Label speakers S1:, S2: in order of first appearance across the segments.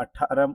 S1: 18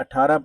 S1: 18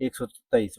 S1: 123,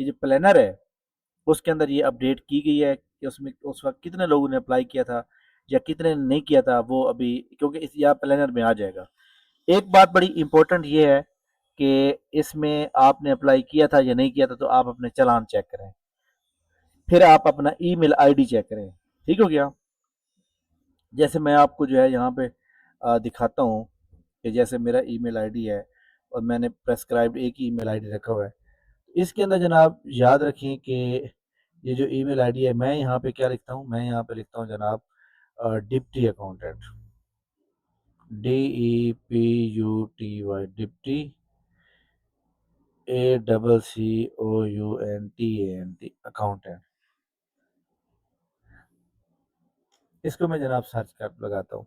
S1: کہ جو پلانر ہے اس کے اندر یہ اپڈیٹ کی گئی ہے کہ اس میں اس وقت کتنے لوگوں نے اپلائی کیا تھا یا کتنے نے نہیں کیا تھا، وہ ابھی کیونکہ اس یا پلانر میں آ جائے گا۔ ایک بات بڑی امپورٹنٹ یہ ہے کہ اس میں آپ نے اپلائی کیا تھا یا نہیں کیا تھا تو آپ اپنے چلان چیک کریں، پھر آپ اپنا ای میل آئی ڈی چیک کریں، ٹھیک ہو گیا؟ جیسے میں آپ کو جو ہے یہاں پہ دکھاتا ہوں کہ جیسے میرا ای میل آئی ڈی ہے اور میں نے پریسکرائبڈ ایک ای میل آئی ڈی رکھا ہوا ہے، اس کے اندر جناب یاد رکھیں کہ یہ جو ای میل آئی ڈی ہے میں یہاں پہ کیا لکھتا ہوں، میں یہاں پہ لکھتا ہوں جناب deputy accountant, DEPUTY deputy ACCOUNTANT accountant. اس کو میں جناب سرچ کر لگاتا ہوں،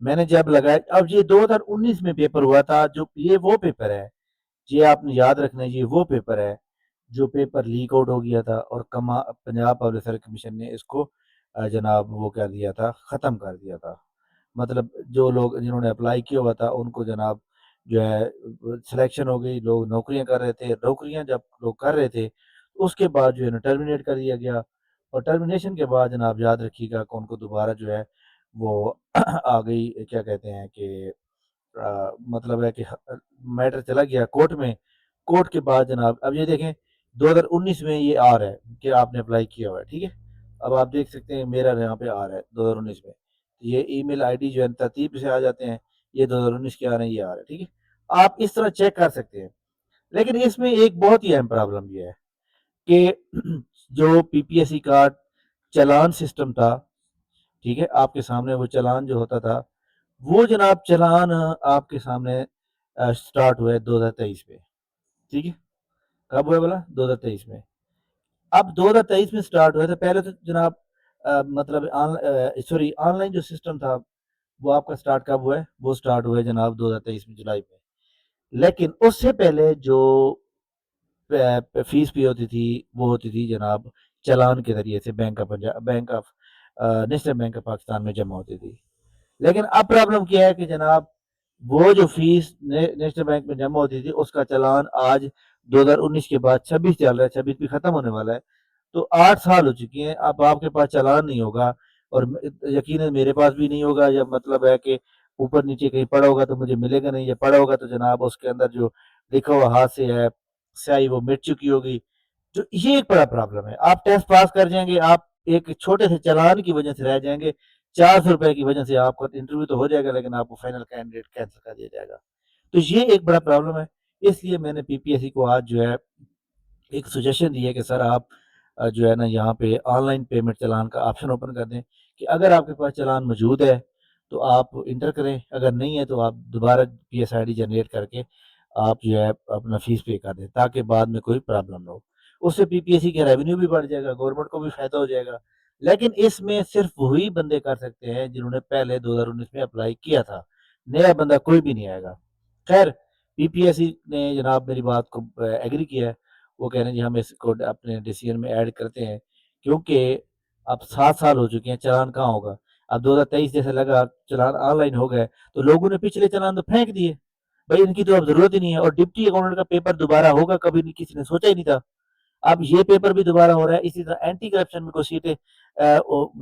S1: میں نے جب لگایا اب یہ 2019 میں پیپر ہوا تھا، جو یہ وہ پیپر ہے، یہ آپ نے یاد رکھنا ہے، یہ وہ پیپر ہے جو پیپر لیک آؤٹ ہو گیا تھا اور پنجاب پبلک سروس کمیشن نے اس کو جناب وہ کر دیا تھا، ختم کر دیا تھا۔ مطلب جو لوگ جنہوں نے اپلائی کیا ہوا تھا ان کو جناب جو ہے سلیکشن ہو گئی، لوگ نوکریاں کر رہے تھے، نوکریاں جب لوگ کر رہے تھے اس کے بعد جو ہے نا ٹرمینیٹ کر دیا گیا، اور ٹرمینیشن کے بعد جناب یاد رکھیے گا کہ ان کو دوبارہ جو ہے وہ آ گئی، کیا کہتے ہیں کہ مطلب ہے کہ میٹر چلا گیا کورٹ میں، کورٹ کے بعد جناب اب یہ دیکھیں 2019 میں یہ آ رہا ہے کہ آپ نے اپلائی کیا ہوا ہے، ٹھیک ہے؟ اب آپ دیکھ سکتے ہیں میرا یہاں پہ آ رہا ہے 2019 میں، یہ ای میل آئی ڈی جو ہے ترتیب سے آ جاتے ہیں، یہ 2019 کے آ رہے ہیں، یہ آ رہے ہیں، ٹھیک ہے؟ آپ اس طرح چیک کر سکتے ہیں۔ لیکن اس میں ایک بہت ہی اہم پرابلم یہ ہے کہ جو پی پی ایس سی کا چلان سسٹم تھا، ٹھیک ہے، آپ کے سامنے وہ چلان جو ہوتا تھا وہ جناب چلان آپ کے سامنے سٹارٹ ہوئے 2023 میں، ٹھیک ہے؟ کب ہوئے بولا؟ 2023 میں۔ اب 2023 میں سٹارٹ ہوئے تھے، پہلے تو جناب مطلب سوری آن لائن جو سسٹم تھا وہ آپ کا سٹارٹ کب ہوا ہے؟ وہ سٹارٹ ہوئے جناب 2023 میں جولائی میں، لیکن اس سے پہلے جو فیس پی ہوتی تھی وہ ہوتی تھی جناب چلان کے ذریعے سے bank of national bank of Pakistan میں جمع ہوتی تھی۔ لیکن اب پرابلم کیا ہے کہ جناب وہ جو فیس نیشنل بینک میں جمع ہوتی تھی اس کا چلان آج 2019 کے بعد 26 چل رہا ہے، 26 بھی ختم ہونے والا ہے، تو 8 سال ہو چکی ہیں، اب آپ کے پاس چلان نہیں ہوگا، اور یقیناً میرے پاس بھی نہیں ہوگا، یا مطلب ہے کہ اوپر نیچے کہیں پڑا ہوگا تو مجھے ملے گا نہیں، یا پڑا ہوگا تو جناب اس کے اندر جو لکھا ہوا ہاتھ سے ہے سیاہی وہ مٹ چکی ہوگی، تو یہ ایک بڑا پرابلم ہے۔ آپ ٹیسٹ پاس کر جائیں گے، آپ ایک چھوٹے سے چلان کی وجہ سے رہ جائیں گے، 400 روپے کی وجہ سے آپ کا انٹرویو تو ہو جائے گا لیکن آپ کو فائنل کینڈیڈیٹ کینسل کر دیا جائے گا، تو یہ ایک بڑا پرابلم ہے۔ اس لیے میں نے پی پی ایس سی کو آج جو ہے ایک سجیشن دی ہے کہ سر آپ جو ہے نا یہاں پہ آن لائن پیمنٹ چلان کا آپشن اوپن کر دیں، کہ اگر آپ کے پاس چلان موجود ہے تو آپ انٹر کریں، اگر نہیں ہے تو آپ دوبارہ P S I D generate کر کے آپ جو ہے اپنا فیس پے کر دیں، تاکہ بعد میں کوئی پرابلم نہ ہو۔ اس سے پی پی ایس سی کا ریونیو بھی بڑھ جائے گا، گورنمنٹ کو بھی فائدہ ہو جائے گا، لیکن اس میں صرف وہی بندے کر سکتے ہیں جنہوں نے پہلے 2019 میں اپلائی کیا تھا، نیا بندہ کوئی بھی نہیں آئے گا۔ خیر پی پی ایس سی نے جناب میری بات کو ایگری کیا ہے، وہ کہہ رہے ہیں جی ہم اس کو اپنے ڈیسیژن میں ایڈ کرتے ہیں، کیونکہ اب 7 سال ہو چکے ہیں، چلان کہاں ہوگا؟ اب 2023 جیسے لگا چلان آن لائن ہو گئے تو لوگوں نے پچھلے چلان تو پھینک دیے، بھائی ان کی تو اب ضرورت ہی نہیں ہے، اور ڈپٹی اکاؤنٹنٹ کا پیپر دوبارہ ہوگا کبھی نہیں، کسی نے سوچا ہی نہیں تھا، اب یہ پیپر بھی دوبارہ ہو رہا ہے۔ اسی طرح اینٹی کرپشن میں کوئی سیٹیں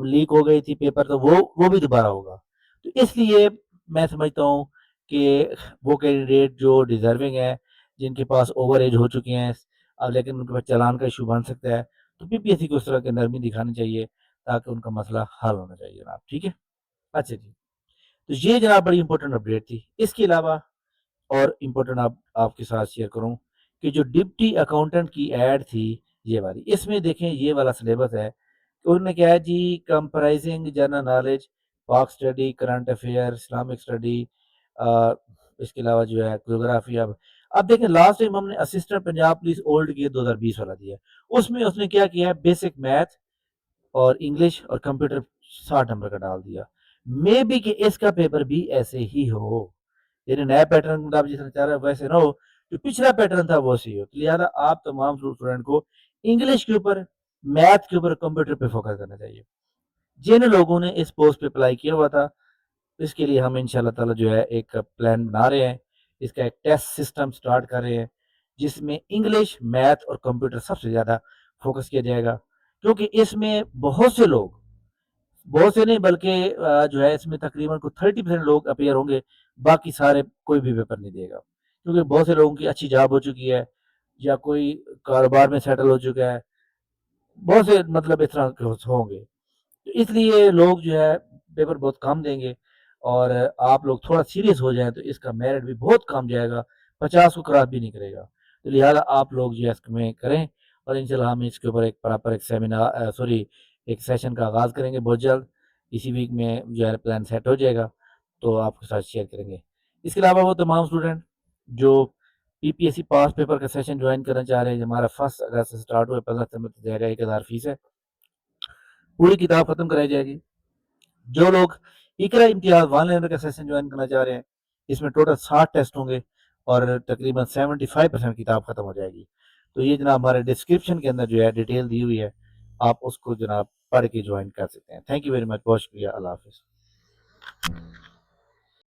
S1: لیک ہو گئی تھی پیپر، تو وہ بھی دوبارہ ہوگا، تو اس لیے میں سمجھتا ہوں کہ وہ کینڈیڈیٹ جو ڈیزرونگ ہے، جن کے پاس اوور ایج ہو چکے ہیں اب لیکن ان کے پاس چلان کا ایشو بن سکتا ہے، تو پی پی ایس سی کو اس طرح کی نرمی دکھانی چاہیے تاکہ ان کا مسئلہ حل ہونا چاہیے جناب، ٹھیک ہے؟ اچھا جی، تو یہ جناب بڑی امپورٹنٹ اپڈیٹ تھی۔ اس کے علاوہ اور امپورٹنٹ آپ کے ساتھ شیئر کروں کہ جو ڈپٹی اکاؤنٹنٹ کی ایڈ تھی یہ والی، اس میں دیکھیں یہ والا سلیبس ہے کہ انہوں نے کیا ہے جی comprising general knowledge, Pak study, current affair, Islamic study, اس کے علاوہ جو ہے جغرافی۔ اب دیکھیں لاسٹ ٹائم ہم نے اسسٹنٹ پنجاب پولیس اولڈ کی 2020 والا دیا، اس میں اس نے کیا کیا ہے بیسک میتھ اور انگلش اور کمپیوٹر 60 نمبر کا ڈال دیا، مے بی کہ اس کا پیپر بھی ایسے ہی ہو، یعنی نیا پیٹرن جس طرح چاہ رہا ہے ویسے نہ ہو، جو پچھلا پیٹرن تھا وہ صحیح ہو، لہٰذا آپ تمام اسٹوڈنٹ کو انگلش کے اوپر، میتھ کے اوپر، کمپیوٹر پہ فوکس کرنا چاہیے۔ جن لوگوں نے اس پوسٹ پہ اپلائی کیا ہوا تھا اس کے لیے ہم انشاءاللہ تعالی جو ہے ایک پلان بنا رہے ہیں، اس کا ایک ٹیسٹ سسٹم سٹارٹ کر رہے ہیں، جس میں انگلش، میتھ اور کمپیوٹر سب سے زیادہ فوکس کیا جائے گا، کیونکہ اس میں بہت سے نہیں بلکہ جو ہے اس میں تقریباً کو 30% لوگ اپیئر ہوں گے، باقی سارے کوئی بھی پیپر نہیں دے گا، کیونکہ بہت سے لوگوں کی اچھی جاب ہو چکی ہے یا کوئی کاروبار میں سیٹل ہو چکا ہے، بہت سے مطلب اس طرح کے ہوں گے، تو اس لیے لوگ جو ہے پیپر بہت کم دیں گے، اور آپ لوگ تھوڑا سیریس ہو جائیں تو اس کا میرٹ بھی بہت کم جائے گا، 50 کو کراس بھی نہیں کرے گا، تو لہٰذا آپ لوگ جو ہے اس میں کریں، اور انشاءاللہ ہم اس کے اوپر ایک پراپر ایک سیمینار ایک سیشن کا آغاز کریں گے بہت جلد، اسی ویک میں جو ہے پلان سیٹ ہو جائے گا تو آپ کے ساتھ شیئر کریں گے۔ اس کے علاوہ وہ تمام اسٹوڈنٹ جو پی پی ایس سی پاس پیپر کا سیشن جوائن کرنا چاہ رہے ہیں، ہمارا 1 اگست سے اسٹارٹ ہوئے، 15 ستمبر تک جائے گا، 1000 فیس ہے، پوری کتاب ختم کرائی جائے گی۔ جو لوگ اقرا امتیاز 1 لرنر کا سیشن جوائن کرنا چاہ رہے ہیں، اس میں ٹوٹل 60 ٹیسٹ ہوں گے اور تقریباً 75% کتاب ختم ہو جائے گی، تو یہ جناب ہمارے ڈسکرپشن کے اندر جو ہے ڈیٹیل دی ہوئی ہے، آپ اس کو جناب پڑھ کے جوائن کر سکتے ہیں۔ تھینک یو ویری مچ، بہت شکریہ، اللہ حافظ۔